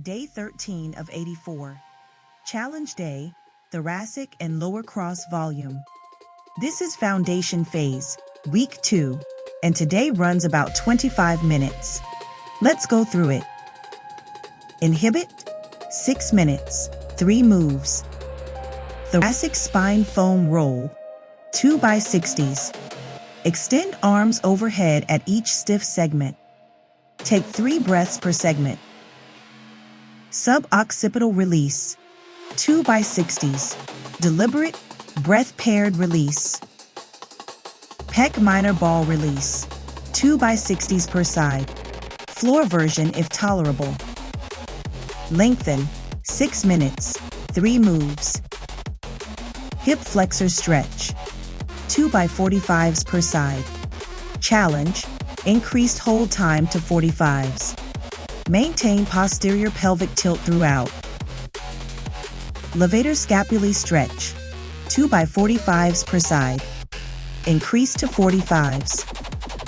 Day 13 of 84. Challenge Day, Thoracic and Lower Cross Volume. This is Foundation Phase, Week 2, and today runs about 25 minutes. Let's go through it. Inhibit, 6 minutes, 3 moves. Thoracic Spine Foam Roll, 2x60s. Extend arms overhead at each stiff segment. Take 3 breaths per segment. Suboccipital Release, 2x60s. Deliberate, breath-paired release. Pec Minor Ball Release, 2x60s per side. Floor version if tolerable. Lengthen, 6 minutes, 3 moves. Hip Flexor Stretch, 2x45s per side. Challenge, increased hold time to 45s. Maintain posterior pelvic tilt throughout. Levator Scapulae Stretch, 2x45s per side. Increase to 45s.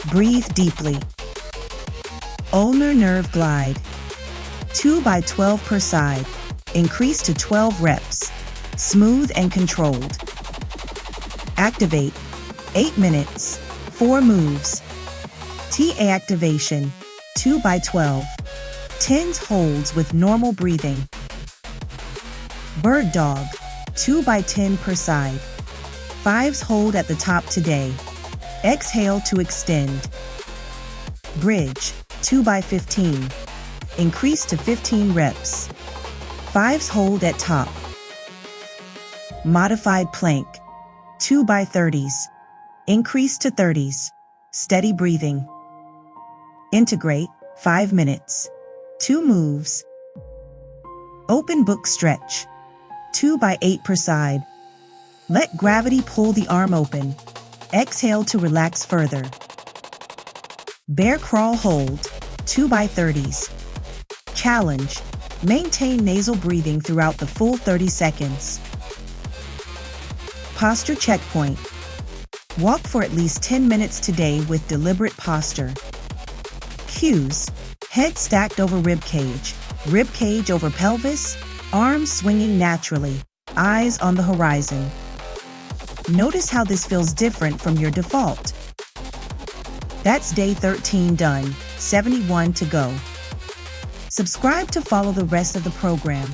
Breathe deeply. Ulnar Nerve Glide, 2x12 per side. Increase to 12 reps. Smooth and controlled. Activate, 8 minutes, 4 moves. TA activation, 2x12. 10s holds with normal breathing. Bird Dog, 2x10 per side. 5s hold at the top today. Exhale to extend. Bridge, 2x15. Increase to 15 reps. 5s hold at top. Modified Plank, 2x30s. Increase to 30s. Steady breathing. Integrate, 5 minutes. 2 moves. Open Book Stretch, 2x8 per side. Let gravity pull the arm open. Exhale to relax further. Bear Crawl Hold, 2x30s. Challenge, maintain nasal breathing throughout the full 30 seconds. Posture Checkpoint. Walk for at least 10 minutes today with deliberate posture. Cues. Head stacked over rib cage over pelvis, arms swinging naturally, eyes on the horizon. Notice how this feels different from your default. That's day 13 done, 71 to go. Subscribe to follow the rest of the program.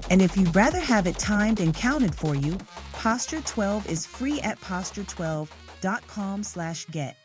And if you'd rather have it timed and counted for you, Posture 12 is free at posture12.com/get.